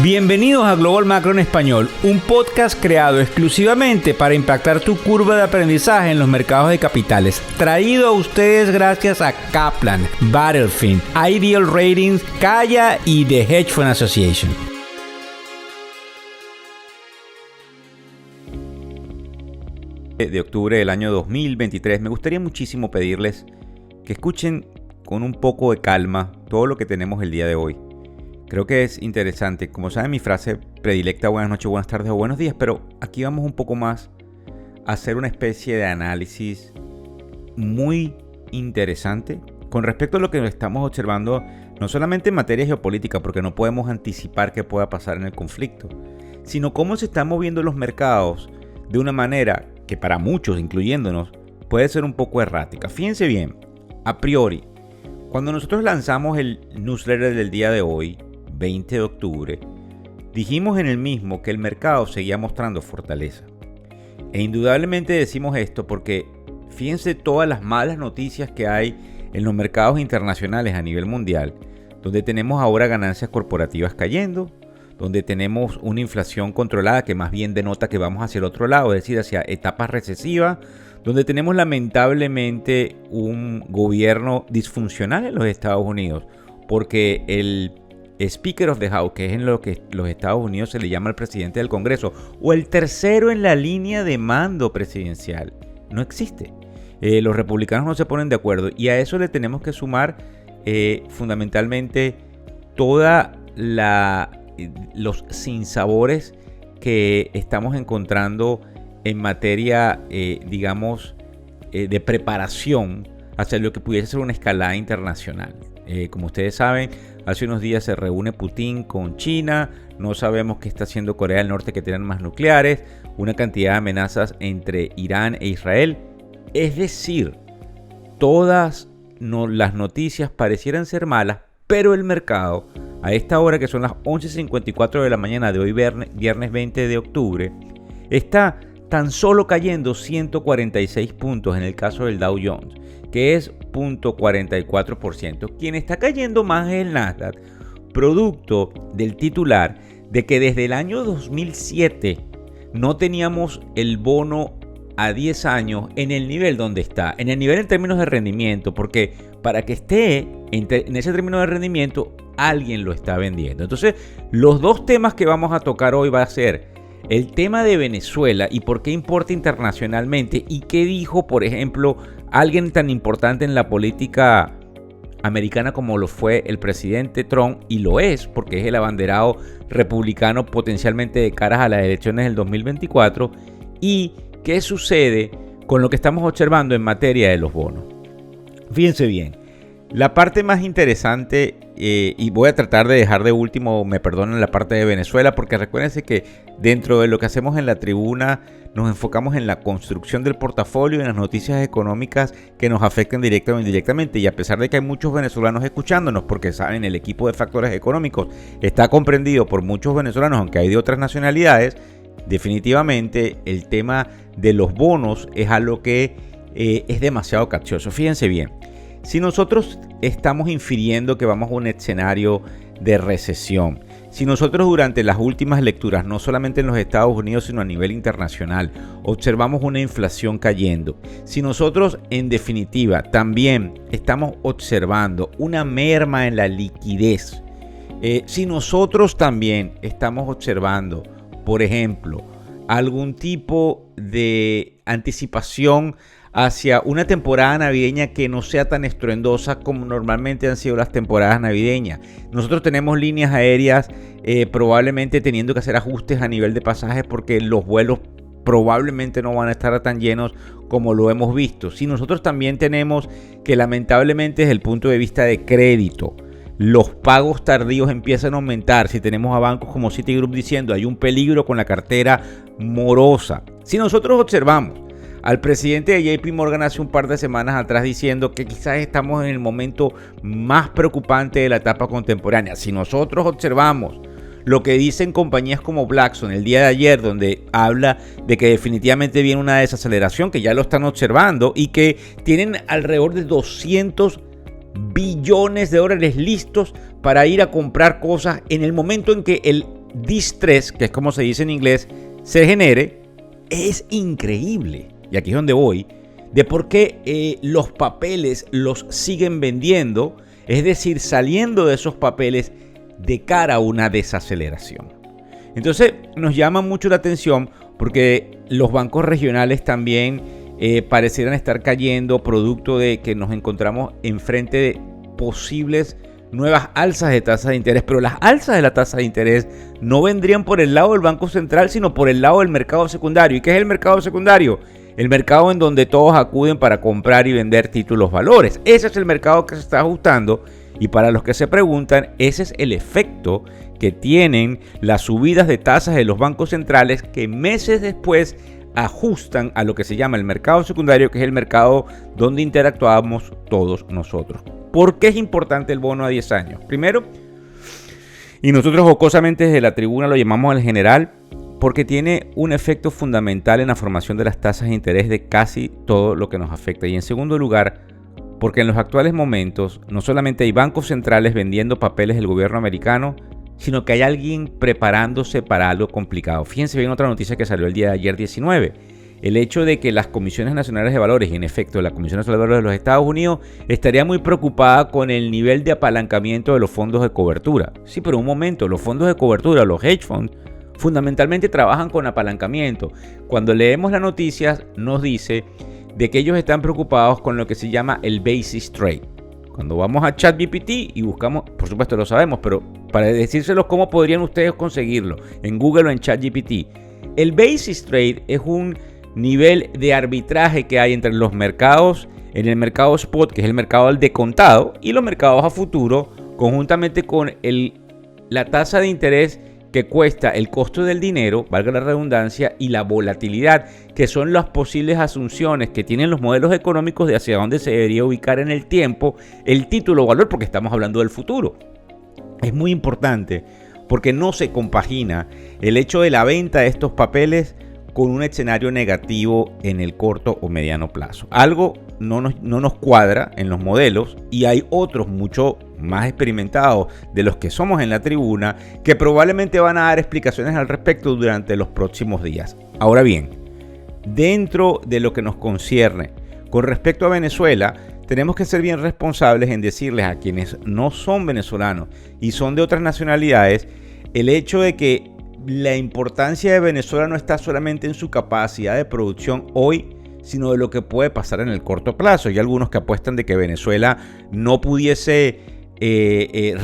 Bienvenidos a Global Macro en Español, un podcast creado exclusivamente para impactar tu curva de aprendizaje en los mercados de capitales. Traído a ustedes gracias a Kaplan, Battlefield, Ideal Ratings, Kaya y The Hedge Fund Association. De octubre del año 2023, me gustaría muchísimo pedirles que escuchen con un poco de calma todo lo que tenemos el día de hoy. Creo que es interesante. Como saben, mi frase predilecta, buenas noches, buenas tardes o buenos días, pero aquí vamos un poco más a hacer una especie de análisis muy interesante con respecto a lo que estamos observando, no solamente en materia geopolítica, porque no podemos anticipar qué pueda pasar en el conflicto, sino cómo se están moviendo los mercados de una manera que para muchos, incluyéndonos, puede ser un poco errática. Fíjense bien, a priori, cuando nosotros lanzamos el newsletter del día de hoy, 20 de octubre, dijimos en el mismo que el mercado seguía mostrando fortaleza. E indudablemente decimos esto porque fíjense todas las malas noticias que hay en los mercados internacionales a nivel mundial, donde tenemos ahora ganancias corporativas cayendo, donde tenemos una inflación controlada que más bien denota que vamos hacia el otro lado, es decir, hacia etapas recesivas, donde tenemos lamentablemente un gobierno disfuncional en los Estados Unidos, porque el Speaker of the House, que es en lo que los Estados Unidos se le llama el presidente del Congreso, o el tercero en la línea de mando presidencial, no existe. Los republicanos no se ponen de acuerdo y a eso le tenemos que sumar fundamentalmente toda los sinsabores que estamos encontrando en materia, de preparación hacia lo que pudiese ser una escalada internacional. Como ustedes saben, hace unos días se reúne Putin con China, no sabemos qué está haciendo Corea del Norte, que tienen más nucleares, una cantidad de amenazas entre Irán e Israel. Es decir, todas las noticias parecieran ser malas, pero el mercado, a esta hora que son las 11:54 de la mañana de hoy, viernes 20 de octubre, está tan solo cayendo 146 puntos en el caso del Dow Jones, que es 0.44%. Quien está cayendo más es el Nasdaq, producto del titular de que desde el año 2007 no teníamos el bono a 10 años en el nivel donde está, en el nivel en términos de rendimiento, porque para que esté en ese término de rendimiento, alguien lo está vendiendo. Entonces, los dos temas que vamos a tocar hoy va a ser el tema de Venezuela y por qué importa internacionalmente y qué dijo, por ejemplo, alguien tan importante en la política americana como lo fue el presidente Trump, y lo es porque es el abanderado republicano potencialmente de caras a las elecciones del 2024, y qué sucede con lo que estamos observando en materia de los bonos. Fíjense bien, la parte más interesante, y voy a tratar de dejar de último, me perdonen, la parte de Venezuela, porque recuérdense que dentro de lo que hacemos en la tribuna nos enfocamos en la construcción del portafolio y en las noticias económicas que nos afectan directa o indirectamente. Y a pesar de que hay muchos venezolanos escuchándonos, porque saben, el equipo de factores económicos está comprendido por muchos venezolanos, aunque hay de otras nacionalidades, definitivamente el tema de los bonos es algo que es demasiado capcioso. Fíjense bien. Si nosotros estamos infiriendo que vamos a un escenario de recesión, si nosotros durante las últimas lecturas, no solamente en los Estados Unidos, sino a nivel internacional, observamos una inflación cayendo, si nosotros en definitiva también estamos observando una merma en la liquidez, si nosotros también estamos observando, por ejemplo, algún tipo de anticipación hacia una temporada navideña que no sea tan estruendosa como normalmente han sido las temporadas navideñas. Nosotros tenemos líneas aéreas probablemente teniendo que hacer ajustes a nivel de pasajes porque los vuelos probablemente no van a estar tan llenos como lo hemos visto. Si nosotros también tenemos que lamentablemente desde el punto de vista de crédito, los pagos tardíos empiezan a aumentar. Si tenemos a bancos como Citigroup diciendo hay un peligro con la cartera morosa. Si nosotros observamos al presidente de JP Morgan hace un par de semanas atrás diciendo que quizás estamos en el momento más preocupante de la etapa contemporánea. Si nosotros observamos lo que dicen compañías como Blackstone el día de ayer, donde habla de que definitivamente viene una desaceleración, que ya lo están observando y que tienen alrededor de 200 billones de dólares listos para ir a comprar cosas en el momento en que el distress, que es como se dice en inglés, se genere, es increíble. Y aquí es donde voy, de por qué los papeles los siguen vendiendo, es decir, saliendo de esos papeles de cara a una desaceleración. Entonces nos llama mucho la atención porque los bancos regionales también parecieran estar cayendo producto de que nos encontramos enfrente de posibles nuevas alzas de tasas de interés, pero las alzas de la tasa de interés no vendrían por el lado del Banco Central, sino por el lado del mercado secundario. ¿Y qué es el mercado secundario? El mercado en donde todos acuden para comprar y vender títulos valores. Ese es el mercado que se está ajustando, y para los que se preguntan, ese es el efecto que tienen las subidas de tasas de los bancos centrales, que meses después ajustan a lo que se llama el mercado secundario, que es el mercado donde interactuamos todos nosotros. ¿Por qué es importante el bono a 10 años? Primero, y nosotros jocosamente desde la tribuna lo llamamos el general, porque tiene un efecto fundamental en la formación de las tasas de interés de casi todo lo que nos afecta. Y en segundo lugar, porque en los actuales momentos no solamente hay bancos centrales vendiendo papeles del gobierno americano, sino que hay alguien preparándose para algo complicado. Fíjense bien otra noticia que salió el día de ayer 19. El hecho de que las comisiones nacionales de valores, y en efecto la Comisión Nacional de Valores de los Estados Unidos, estaría muy preocupada con el nivel de apalancamiento de los fondos de cobertura. Sí, pero un momento, los fondos de cobertura, los hedge funds, fundamentalmente trabajan con apalancamiento. Cuando leemos las noticias nos dice de que ellos están preocupados con lo que se llama el basis trade. Cuando vamos a ChatGPT y buscamos, por supuesto lo sabemos, pero para decírselos cómo podrían ustedes conseguirlo, en Google o en ChatGPT. El basis trade es un nivel de arbitraje que hay entre los mercados, en el mercado spot, que es el mercado de contado, y los mercados a futuro, conjuntamente con la tasa de interés que cuesta el costo del dinero, valga la redundancia, y la volatilidad, que son las posibles asunciones que tienen los modelos económicos de hacia dónde se debería ubicar en el tiempo el título o valor, porque estamos hablando del futuro. Es muy importante porque no se compagina el hecho de la venta de estos papeles con un escenario negativo en el corto o mediano plazo. Algo no nos cuadra en los modelos, y hay otros mucho más experimentados de los que somos en la tribuna que probablemente van a dar explicaciones al respecto durante los próximos días. Ahora bien, dentro de lo que nos concierne con respecto a Venezuela, tenemos que ser bien responsables en decirles a quienes no son venezolanos y son de otras nacionalidades el hecho de que la importancia de Venezuela no está solamente en su capacidad de producción hoy, sino de lo que puede pasar en el corto plazo. Hay algunos que apuestan de que Venezuela no pudiese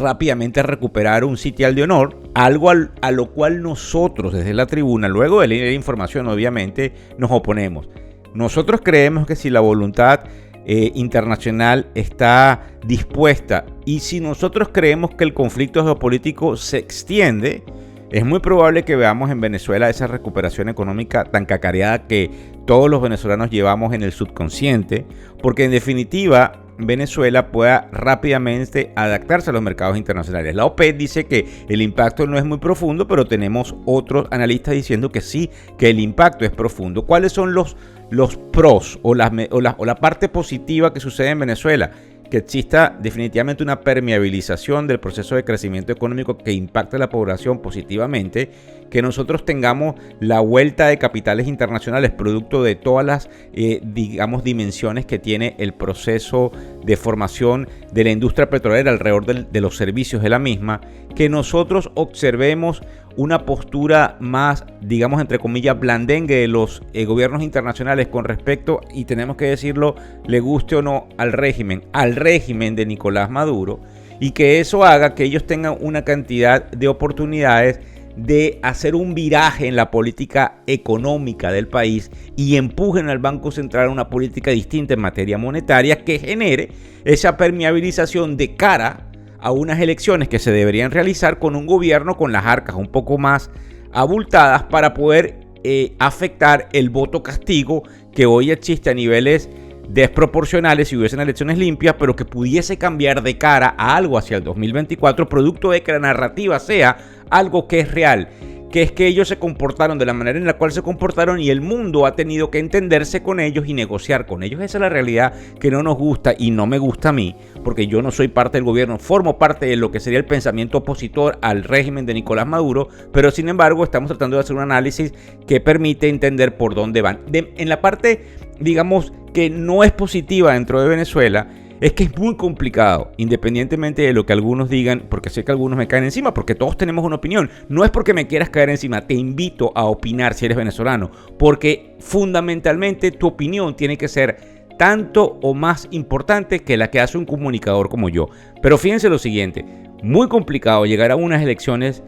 rápidamente recuperar un sitial de honor, algo a lo cual nosotros desde la tribuna, luego de leer información obviamente, nos oponemos. Nosotros creemos que si la voluntad internacional está dispuesta, y si nosotros creemos que el conflicto geopolítico se extiende, es muy probable que veamos en Venezuela esa recuperación económica tan cacareada que todos los venezolanos llevamos en el subconsciente, porque en definitiva Venezuela pueda rápidamente adaptarse a los mercados internacionales. La OPEP dice que el impacto no es muy profundo, pero tenemos otros analistas diciendo que sí, que el impacto es profundo. ¿Cuáles son los pros o la parte positiva que sucede en Venezuela? Que exista definitivamente una permeabilización del proceso de crecimiento económico que impacte a la población positivamente, que nosotros tengamos la vuelta de capitales internacionales producto de todas las dimensiones que tiene el proceso de formación de la industria petrolera alrededor de los servicios de la misma, que nosotros observemos una postura más, digamos, entre comillas, blandengue de los gobiernos internacionales con respecto, y tenemos que decirlo, le guste o no, al régimen de Nicolás Maduro, y que eso haga que ellos tengan una cantidad de oportunidades de hacer un viraje en la política económica del país y empujen al Banco Central a una política distinta en materia monetaria que genere esa permeabilización de cara a unas elecciones que se deberían realizar con un gobierno con las arcas un poco más abultadas para poder afectar el voto castigo que hoy existe a niveles desproporcionales si hubiesen elecciones limpias, pero que pudiese cambiar de cara a algo hacia el 2024, producto de que la narrativa sea algo que es real, que es que ellos se comportaron de la manera en la cual se comportaron y el mundo ha tenido que entenderse con ellos y negociar con ellos. Esa es la realidad que no nos gusta y no me gusta a mí, porque yo no soy parte del gobierno, formo parte de lo que sería el pensamiento opositor al régimen de Nicolás Maduro, pero sin embargo estamos tratando de hacer un análisis que permite entender por dónde van. En la parte, digamos, que no es positiva dentro de Venezuela, es que es muy complicado, independientemente de lo que algunos digan, porque sé que algunos me caen encima, porque todos tenemos una opinión. No es porque me quieras caer encima, te invito a opinar si eres venezolano, porque fundamentalmente tu opinión tiene que ser tanto o más importante que la que hace un comunicador como yo. Pero fíjense lo siguiente, muy complicado llegar a unas elecciones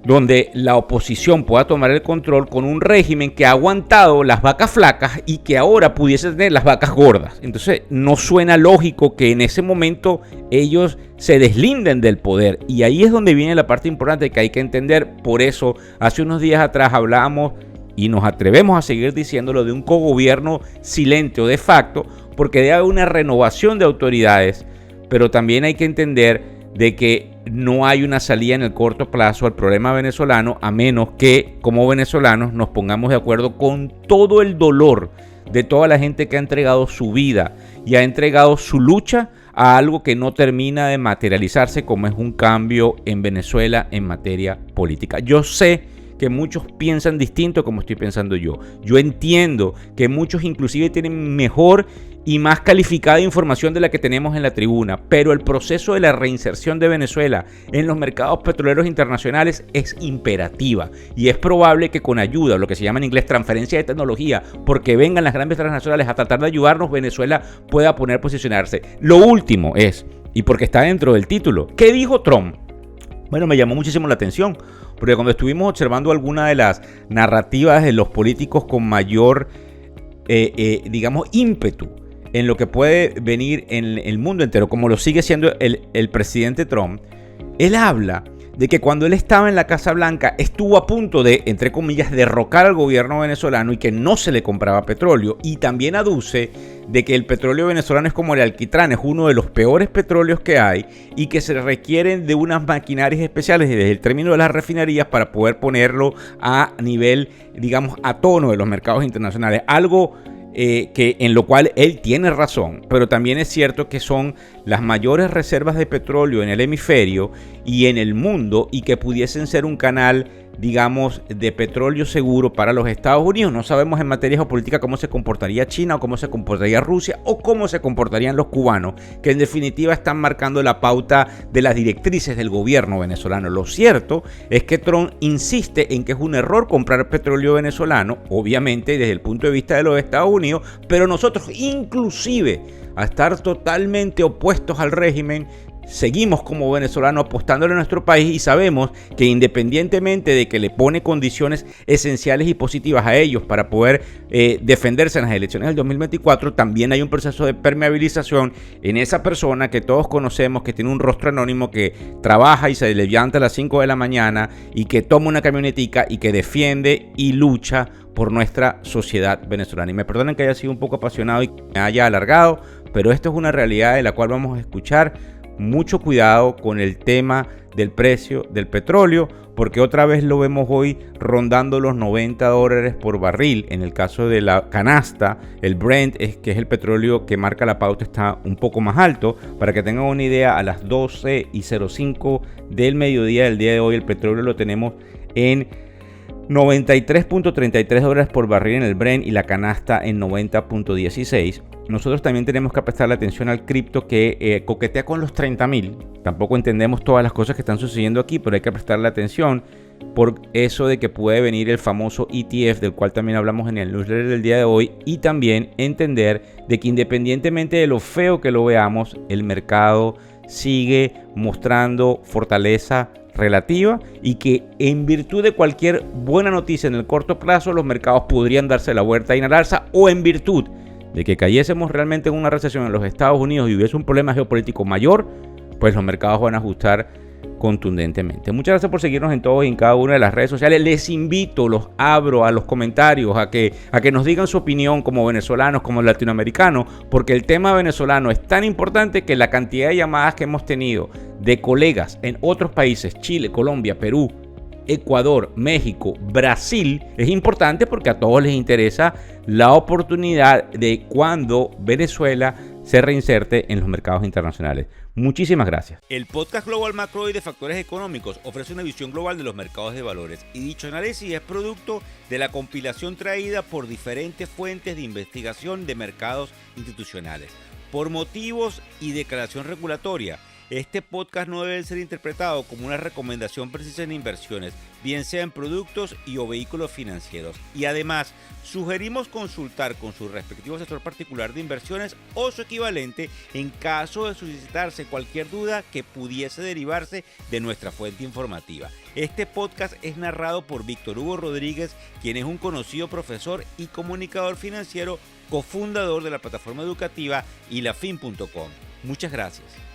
donde la oposición pueda tomar el control con un régimen que ha aguantado las vacas flacas y que ahora pudiese tener las vacas gordas. Entonces no suena lógico que en ese momento ellos se deslinden del poder, y ahí es donde viene la parte importante que hay que entender. Por eso hace unos días atrás hablábamos y nos atrevemos a seguir diciéndolo de un cogobierno silente o de facto, porque debe haber una renovación de autoridades, pero también hay que entender de que no hay una salida en el corto plazo al problema venezolano, a menos que como venezolanos nos pongamos de acuerdo con todo el dolor de toda la gente que ha entregado su vida y ha entregado su lucha a algo que no termina de materializarse, como es un cambio en Venezuela en materia política. Yo sé que muchos piensan distinto como estoy pensando yo. Yo entiendo que muchos inclusive tienen mejor y más calificada información de la que tenemos en la tribuna, pero el proceso de la reinserción de Venezuela en los mercados petroleros internacionales es imperativa, y es probable que con ayuda, lo que se llama en inglés transferencia de tecnología, porque vengan las grandes transnacionales a tratar de ayudarnos, Venezuela pueda posicionarse. Lo último es, y porque está dentro del título, ¿qué dijo Trump? Bueno, me llamó muchísimo la atención, porque cuando estuvimos observando alguna de las narrativas de los políticos con mayor, digamos, ímpetu en lo que puede venir en el mundo entero, como lo sigue siendo el presidente Trump, él habla de que cuando él estaba en la Casa Blanca estuvo a punto de, entre comillas, derrocar al gobierno venezolano y que no se le compraba petróleo, y también aduce de que el petróleo venezolano es como el alquitrán, es uno de los peores petróleos que hay y que se requieren de unas maquinarias especiales desde el término de las refinerías para poder ponerlo a nivel, digamos, a tono de los mercados internacionales. Algo que en lo cual él tiene razón, pero también es cierto que son las mayores reservas de petróleo en el hemisferio y en el mundo, y que pudiesen ser un canal, digamos, de petróleo seguro para los Estados Unidos. No sabemos en materia geopolítica cómo se comportaría China o cómo se comportaría Rusia o cómo se comportarían los cubanos, que en definitiva están marcando la pauta de las directrices del gobierno venezolano. Lo cierto es que Trump insiste en que es un error comprar petróleo venezolano, obviamente desde el punto de vista de los Estados Unidos, pero nosotros, inclusive a estar totalmente opuestos al régimen, seguimos como venezolanos apostándole a nuestro país, y sabemos que independientemente de que le pone condiciones esenciales y positivas a ellos para poder defenderse en las elecciones del 2024, también hay un proceso de permeabilización en esa persona que todos conocemos, que tiene un rostro anónimo, que trabaja y se levanta a las 5 de la mañana y que toma una camionetica y que defiende y lucha por nuestra sociedad venezolana. Y me perdonen que haya sido un poco apasionado y que me haya alargado, pero esto es una realidad de la cual vamos a escuchar. Mucho cuidado con el tema del precio del petróleo, porque otra vez lo vemos hoy rondando los $90 por barril. En el caso de la canasta, el Brent, que es el petróleo que marca la pauta, está un poco más alto. Para que tengan una idea, a las 12:05 del mediodía del día de hoy, el petróleo lo tenemos en $93.33 por barril en el Brent y la canasta en 90.16. Nosotros también tenemos que prestarle atención al cripto, que coquetea con los 30.000. Tampoco entendemos todas las cosas que están sucediendo aquí, pero hay que prestarle atención por eso de que puede venir el famoso ETF, del cual también hablamos en el newsletter del día de hoy, y también entender de que independientemente de lo feo que lo veamos, el mercado sigue mostrando fortaleza relativa, y que en virtud de cualquier buena noticia en el corto plazo, los mercados podrían darse la vuelta y en el alza, o en virtud de que cayésemos realmente en una recesión en los Estados Unidos y hubiese un problema geopolítico mayor, pues los mercados van a ajustar contundentemente. Muchas gracias por seguirnos en todos y en cada una de las redes sociales. Les invito, los abro a los comentarios, a que nos digan su opinión como venezolanos, como latinoamericanos, porque el tema venezolano es tan importante que la cantidad de llamadas que hemos tenido de colegas en otros países, Chile, Colombia, Perú, Ecuador, México, Brasil, es importante porque a todos les interesa la oportunidad de cuando Venezuela se reinserte en los mercados internacionales. Muchísimas gracias. El podcast Global Macro y de Factores Económicos ofrece una visión global de los mercados de valores y dicho análisis es producto de la compilación traída por diferentes fuentes de investigación de mercados institucionales. Por motivos y declaración regulatoria, este podcast no debe ser interpretado como una recomendación precisa en inversiones, bien sea en productos o vehículos financieros. Y además, sugerimos consultar con su respectivo asesor particular de inversiones o su equivalente en caso de suscitarse cualquier duda que pudiese derivarse de nuestra fuente informativa. Este podcast es narrado por Víctor Hugo Rodríguez, quien es un conocido profesor y comunicador financiero, cofundador de la plataforma educativa ilafin.com. Muchas gracias.